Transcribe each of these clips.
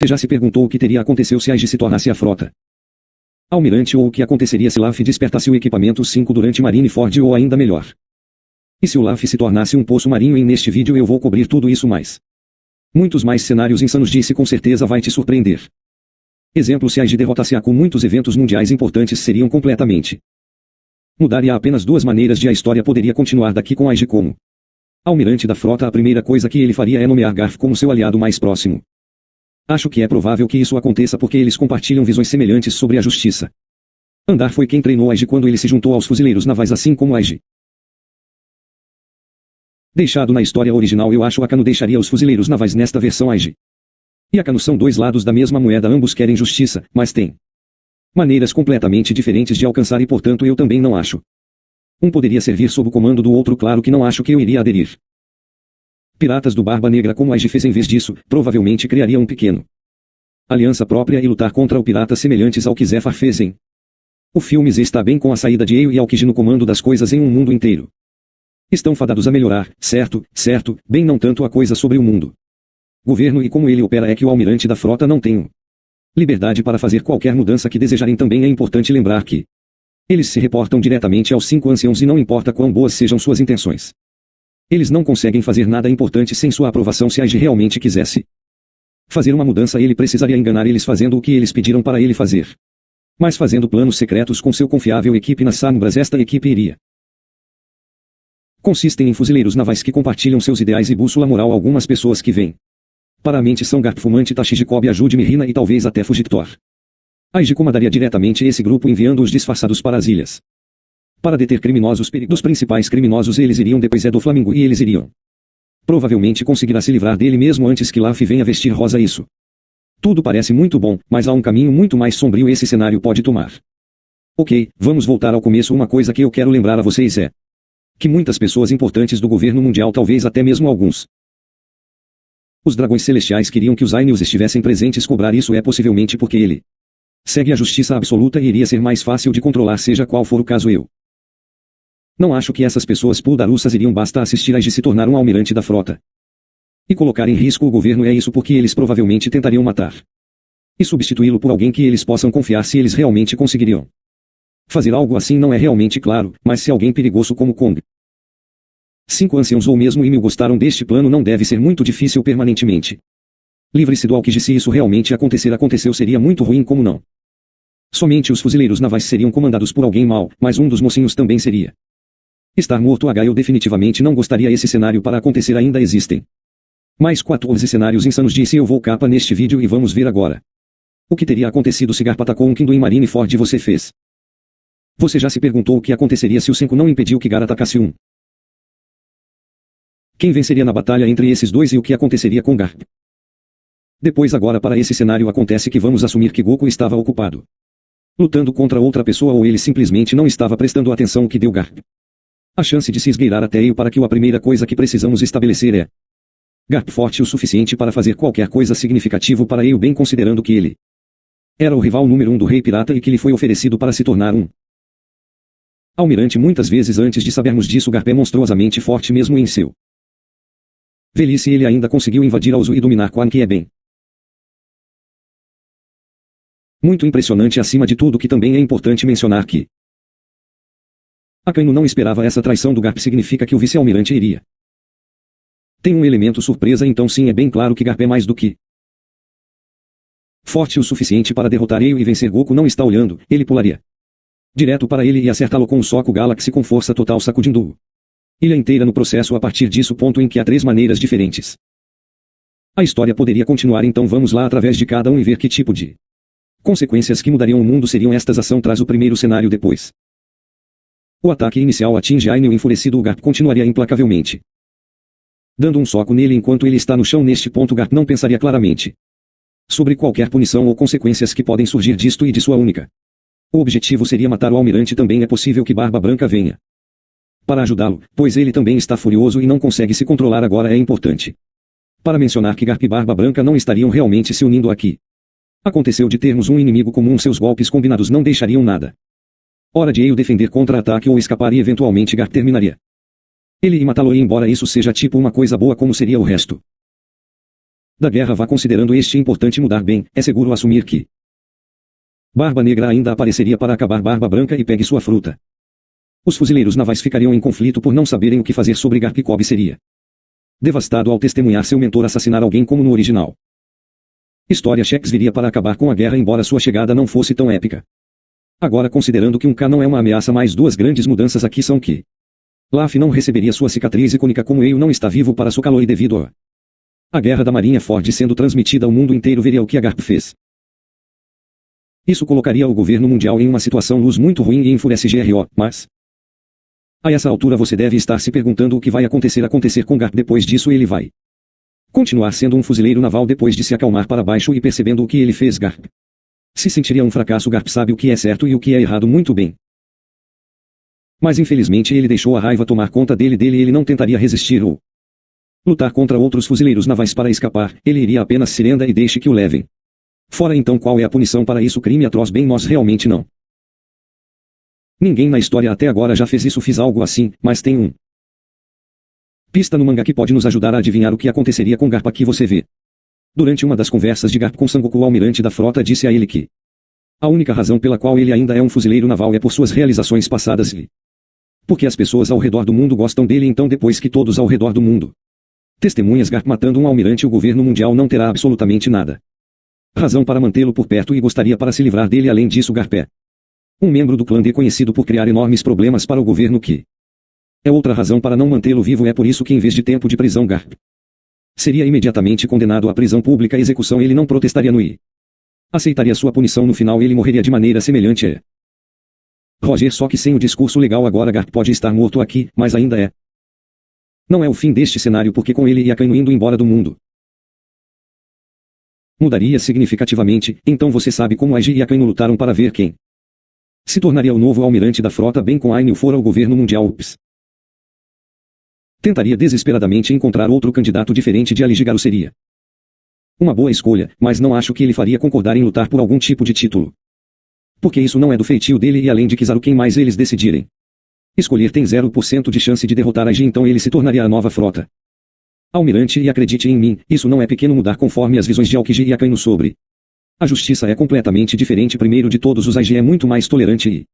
já se perguntou o que teria acontecido se Aige se tornasse a frota almirante ou o que aconteceria se Luffy despertasse o equipamento 5 durante Marineford ou ainda melhor. E se o Luffy se tornasse um poço marinho? E neste vídeo eu vou cobrir tudo isso mais. Muitos mais cenários insanos disse com certeza vai te surpreender. Exemplo, se Aige derrotasse Aku, muitos eventos mundiais importantes seriam completamente mudar e há apenas duas maneiras de a história poderia continuar daqui com Aige como almirante da frota. A primeira coisa que ele faria é nomear Garp como seu aliado mais próximo. Acho que é provável que isso aconteça porque eles compartilham visões semelhantes sobre a justiça. Andar foi quem treinou Aige quando ele se juntou aos fuzileiros navais, assim como Aige. Deixado na história original, eu acho Akano deixaria os fuzileiros navais. Nesta versão, Aige e Akano são dois lados da mesma moeda, ambos querem justiça, mas têm maneiras completamente diferentes de alcançar e portanto eu também não acho. Um poderia servir sob o comando do outro, claro que não acho que eu iria aderir piratas do Barba Negra como Aige fez. Em vez disso, provavelmente criaria um pequeno aliança própria e lutar contra o piratas semelhantes ao que Zephyr fez em o filme. Z está bem com a saída de Eio e Aokiji no comando das coisas em um mundo inteiro. Estão fadados a melhorar, certo, bem não tanto a coisa sobre o mundo. Governo e como ele opera é que o almirante da frota não tem liberdade para fazer qualquer mudança que desejarem. Também é importante lembrar que eles se reportam diretamente aos 5 anciãos e não importa quão boas sejam suas intenções. Eles não conseguem fazer nada importante sem sua aprovação. Se Aige realmente quisesse fazer uma mudança, ele precisaria enganar eles fazendo o que eles pediram para ele fazer. Mas fazendo planos secretos com seu confiável equipe nas sombras, esta equipe iria consistem em fuzileiros navais que compartilham seus ideais e bússola moral. Algumas pessoas que vêm para a mente são Garp, Fumante, Tashigi, Kobe, Ajude, Mirina e talvez até Fugitor. Aige comandaria diretamente esse grupo enviando-os disfarçados para as ilhas para deter criminosos perigos. Dos principais criminosos eles iriam depois do Flamingo e eles iriam provavelmente conseguirá se livrar dele mesmo antes que Luffy venha vestir rosa. Isso tudo parece muito bom, mas há um caminho muito mais sombrio esse cenário pode tomar. Ok, vamos voltar ao começo. Uma coisa que eu quero lembrar a vocês é que muitas pessoas importantes do governo mundial, talvez até mesmo alguns os dragões celestiais, queriam que os Ainews estivessem presentes. Cobrar isso é possivelmente porque ele segue a justiça absoluta e iria ser mais fácil de controlar, seja qual for o caso. Eu não acho que essas pessoas puldarussas iriam basta assistir a Aige se tornar um almirante da frota e colocar em risco o governo. É isso porque eles provavelmente tentariam matar e substituí-lo por alguém que eles possam confiar. Se eles realmente conseguiriam fazer algo assim não é realmente claro, mas se alguém perigoso como Kong, 5 anciãos ou mesmo Ymil gostaram deste plano, não deve ser muito difícil permanentemente. Livre-se do Aokiji. Se isso realmente aconteceu, seria muito ruim. Como não? Somente os fuzileiros navais seriam comandados por alguém mau, mas um dos mocinhos também seria estar morto. Eu definitivamente não gostaria esse cenário para acontecer. Ainda existem mais 14 cenários insanos, disse. Eu vou capa neste vídeo e vamos ver agora o que teria acontecido se Garp atacou um Kaido em Marineford. Você já se perguntou o que aconteceria se o Senku não impediu que Gar atacasse um? Quem venceria na batalha entre esses dois e o que aconteceria com Garp? Depois, agora para esse cenário acontece que vamos assumir que Goku estava ocupado lutando contra outra pessoa ou ele simplesmente não estava prestando atenção ao que deu Garp a chance de se esgueirar até Eio para que a primeira coisa que precisamos estabelecer é Garp forte o suficiente para fazer qualquer coisa significativo para Eio, bem considerando que ele era o rival número 1 do Rei Pirata e que lhe foi oferecido para se tornar um almirante muitas vezes antes de sabermos disso. Garp é monstruosamente forte mesmo em seu velhice. Ele ainda conseguiu invadir a Uzu e dominar Quan, que é bem muito impressionante. Acima de tudo, que também é importante mencionar que Akainu não esperava essa traição do Garp. Significa que o vice-almirante iria tem um elemento surpresa. Então sim, é bem claro que Garp é mais do que forte o suficiente para derrotar Eio e vencer Goku. Não está olhando, ele pularia direto para ele e acertá-lo com o Soco Galaxy com força total, sacudindo ilha inteira no processo. A partir disso, ponto em que há 3 maneiras diferentes a história poderia continuar. Então vamos lá através de cada um e ver que tipo de consequências que mudariam o mundo seriam estas. Ação traz o primeiro cenário. Depois o ataque inicial atinge Aineo. Enfurecido, o Garp continuaria implacavelmente dando um soco nele enquanto ele está no chão. Neste ponto, Garp não pensaria claramente sobre qualquer punição ou consequências que podem surgir disto e de sua única o objetivo seria matar o almirante. Também é possível que Barba Branca venha para ajudá-lo, pois ele também está furioso e não consegue se controlar agora. É importante para mencionar que Garp e Barba Branca não estariam realmente se unindo aqui. Aconteceu de termos um inimigo comum. Seus golpes combinados não deixariam nada. Hora de Eio defender contra-ataque ou escapar e eventualmente Garp terminaria ele e matá-lo. E embora isso seja tipo uma coisa boa, como seria o resto? da guerra vá considerando este importante mudar bem, é seguro assumir que Barba Negra ainda apareceria para acabar Barba Branca e pegue sua fruta. Os fuzileiros navais ficariam em conflito por não saberem o que fazer sobre Garp e Cobb seria devastado ao testemunhar seu mentor assassinar alguém como no original. História Shex viria para acabar com a guerra embora sua chegada não fosse tão épica. Agora considerando que um K não é uma ameaça, mais duas grandes mudanças aqui são que Luffy não receberia sua cicatriz icônica como Eio não está vivo para Socalo e devido a guerra da Marinha Ford sendo transmitida ao mundo inteiro veria o que a Garp fez. Isso colocaria o governo mundial em uma situação luz muito ruim e enfurece GRO, mas a essa altura você deve estar se perguntando o que vai acontecer com Garp depois disso. Ele vai continuar sendo um fuzileiro naval depois de se acalmar para baixo e percebendo o que ele fez. Garp se sentiria um fracasso. Garp sabe o que é certo e o que é errado muito bem. Mas infelizmente ele deixou a raiva tomar conta dele e ele não tentaria resistir ou lutar contra outros fuzileiros navais para escapar, ele iria apenas se renda e deixe que o levem. Fora então qual é a punição para isso? Crime atroz. Bem, nós realmente não. Ninguém na história até agora já fez isso. Fiz algo assim, mas tem um pista no mangá que pode nos ajudar a adivinhar o que aconteceria com Garp. Aqui você vê. Durante uma das conversas de Garp com Sangoku, o almirante da frota disse a ele que a única razão pela qual ele ainda é um fuzileiro naval é por suas realizações passadas e porque as pessoas ao redor do mundo gostam dele. Então depois que todos ao redor do mundo testemunhas Garp matando um almirante, o governo mundial não terá absolutamente nada razão para mantê-lo por perto e gostaria para se livrar dele. Além disso, Garp é um membro do clã D conhecido por criar enormes problemas para o governo, que é outra razão para não mantê-lo vivo. É por isso que em vez de tempo de prisão Garp seria imediatamente condenado à prisão pública. Execução. Ele não protestaria no I. Aceitaria sua punição. No final ele morreria de maneira semelhante a Roger, só que sem o discurso legal. Agora Garp pode estar morto aqui, mas ainda é. Não é o fim deste cenário, porque com ele e Akainu indo embora do mundo mudaria significativamente. Então você sabe como Aiji e Akainu lutaram para ver quem se tornaria o novo almirante da frota. Bem, com Ainu fora o governo mundial. Ups. Tentaria desesperadamente encontrar outro candidato diferente de Ali. Jigaru seria uma boa escolha, mas não acho que ele faria concordar em lutar por algum tipo de título. Porque isso não é do feitio dele e além de Kizaru, quem mais eles decidirem escolher tem 0% de chance de derrotar Aiji, então ele se tornaria a nova frota almirante. E acredite em mim, isso não é pequeno mudar conforme as visões de Aokiji e Akainu sobre a justiça é completamente diferente. Primeiro de todos, os Aiji é muito mais tolerante e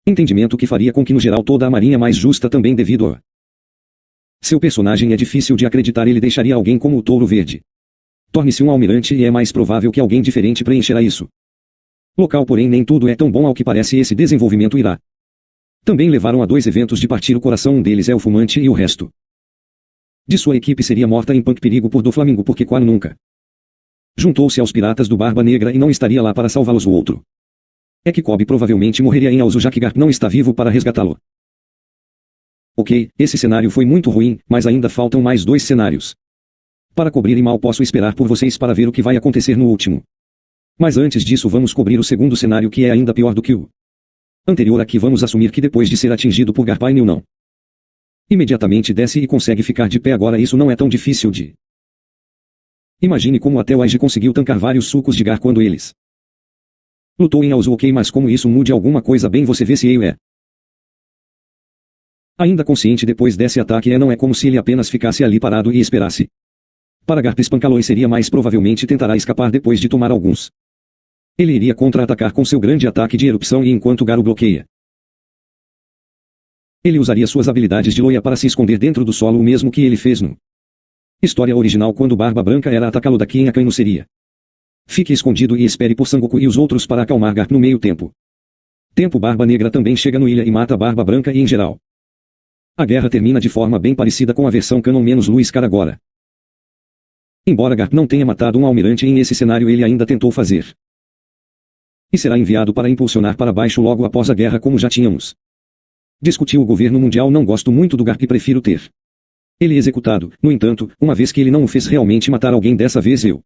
entendimento, que faria com que no geral toda a marinha mais justa também devido a seu personagem. É difícil de acreditar ele deixaria alguém como o Touro Verde torne-se um almirante e é mais provável que alguém diferente preencherá isso local. Porém nem tudo é tão bom ao que parece. Esse desenvolvimento irá também levaram a dois eventos de partir o coração. Um deles é o fumante e o resto de sua equipe seria morta em Punk Perigo por Doflamingo, porque Quano nunca juntou-se aos piratas do Barba Negra e não estaria lá para salvá-los. O outro é que Cobb provavelmente morreria em Alzu, já que Garp não está vivo para resgatá-lo. Ok, esse cenário foi muito ruim, mas ainda faltam mais dois cenários para cobrir e mal posso esperar por vocês para ver o que vai acontecer no último. Mas antes disso vamos cobrir o segundo cenário, que é ainda pior do que o anterior. Aqui vamos assumir que depois de ser atingido por Garp, Ainu não imediatamente desce e consegue ficar de pé. Agora isso não é tão difícil de imagine como até o Aiji conseguiu tancar vários sucos de Garp quando eles lutou em Alzu. Ok, mas como isso mude alguma coisa? Bem, você vê se Eio é ainda consciente depois desse ataque. Não é como se ele apenas ficasse ali parado e esperasse para Garp espancá-lo, e seria mais provavelmente tentará escapar depois de tomar alguns. Ele iria contra-atacar com seu grande ataque de erupção, e enquanto Garp bloqueia, ele usaria suas habilidades de loia para se esconder dentro do solo, o mesmo que ele fez no história original quando Barba Branca era atacá-lo. Daqui em Akainu seria fique escondido e espere por Sangoku e os outros para acalmar Garp. No meio tempo Barba Negra também chega no ilha e mata Barba Branca, e em geral a guerra termina de forma bem parecida com a versão canon menos Luis Car. Agora, embora Garp não tenha matado um almirante em esse cenário, ele ainda tentou fazer e será enviado para impulsionar para baixo logo após a guerra, como já tínhamos discutiu. O governo mundial não gosto muito do Garp e prefiro ter ele executado. No entanto, uma vez que ele não o fez realmente matar alguém, dessa vez eu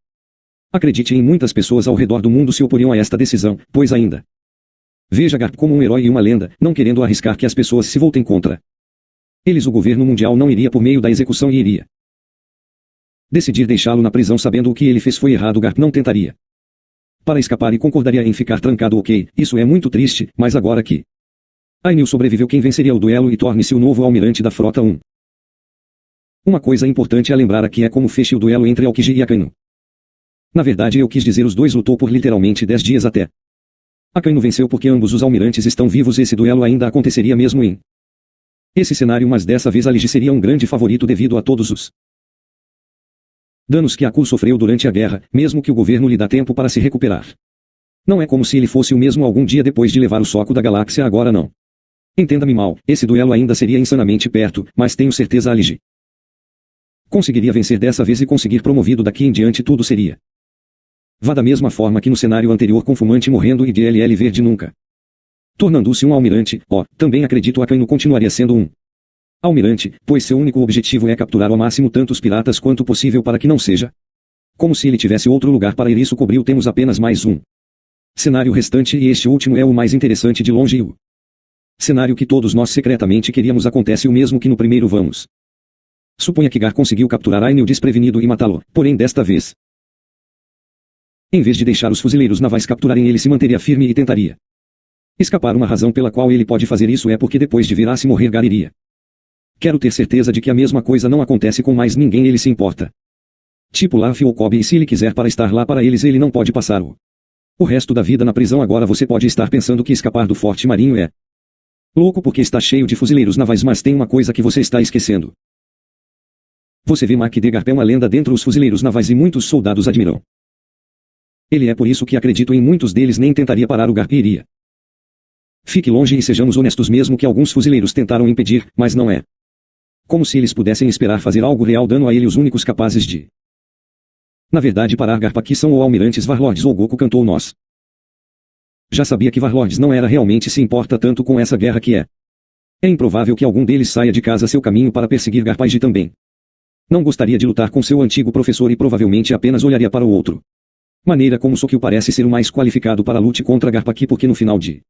acredite em muitas pessoas ao redor do mundo se oporiam a esta decisão, pois ainda veja Garp como um herói e uma lenda, não querendo arriscar que as pessoas se voltem contra eles. O governo mundial não iria por meio da execução e iria decidir deixá-lo na prisão. Sabendo o que ele fez foi errado, Garp não tentaria para escapar e concordaria em ficar trancado. Ok, isso é muito triste, mas agora que Ainu sobreviveu, quem venceria o duelo e torne-se o novo almirante da frota 1? Uma coisa importante a lembrar aqui é como feche o duelo entre Aokiji e Akainu. Na verdade eu quis dizer os dois lutou por literalmente 10 dias até. Akainu venceu porque ambos os almirantes estão vivos e esse duelo ainda aconteceria mesmo em esse cenário, mas dessa vez Aligi seria um grande favorito devido a todos os danos que Aku sofreu durante a guerra, mesmo que o governo lhe dá tempo para se recuperar. Não é como se ele fosse o mesmo algum dia depois de levar o soco da galáxia, agora não. Entenda-me mal, esse duelo ainda seria insanamente perto, mas tenho certeza Aligi conseguiria vencer dessa vez e conseguir promovido daqui em diante tudo seria vá da mesma forma que no cenário anterior com Fumante morrendo e DLL verde nunca tornando-se um almirante. Também acredito Akainu continuaria sendo um almirante, pois seu único objetivo é capturar ao máximo tantos piratas quanto possível para que não seja como se ele tivesse outro lugar para ir. Isso cobriu, temos apenas mais um cenário restante e este último é o mais interessante de longe e o cenário que todos nós secretamente queríamos. Acontece o mesmo que no primeiro. Vamos suponha que Gar conseguiu capturar Ainul desprevenido e matá-lo, porém desta vez em vez de deixar os fuzileiros navais capturarem ele se manteria firme e tentaria escapar. Uma razão pela qual ele pode fazer isso é porque depois de vir a se morrer Gar iria. Quero ter certeza de que a mesma coisa não acontece com mais ninguém. Ele se importa. Tipo Luffy ou Kobe, e se ele quiser para estar lá para eles ele não pode passar o resto da vida na prisão. Agora você pode estar pensando que escapar do forte marinho é louco porque está cheio de fuzileiros navais, mas tem uma coisa que você está esquecendo. Você vê Maki de Garp é uma lenda dentro dos fuzileiros navais e muitos soldados admiram. Ele é por isso que acredito em muitos deles. Nem tentaria parar o Garp e iria. Fique longe e sejamos honestos, mesmo que alguns fuzileiros tentaram impedir, mas não é como se eles pudessem esperar fazer algo real dano a ele. Os únicos capazes de na verdade parar Garp aqui são ou almirantes Warlords ou Goku. Cantou nós. Já sabia que Warlords não era realmente se importa tanto com essa guerra que é improvável que algum deles saia de casa seu caminho para perseguir Garpaiji também. Não gostaria de lutar com seu antigo professor e provavelmente apenas olharia para o outro. Maneira como Sokyu parece ser o mais qualificado para a luta contra Garp aqui, porque no final de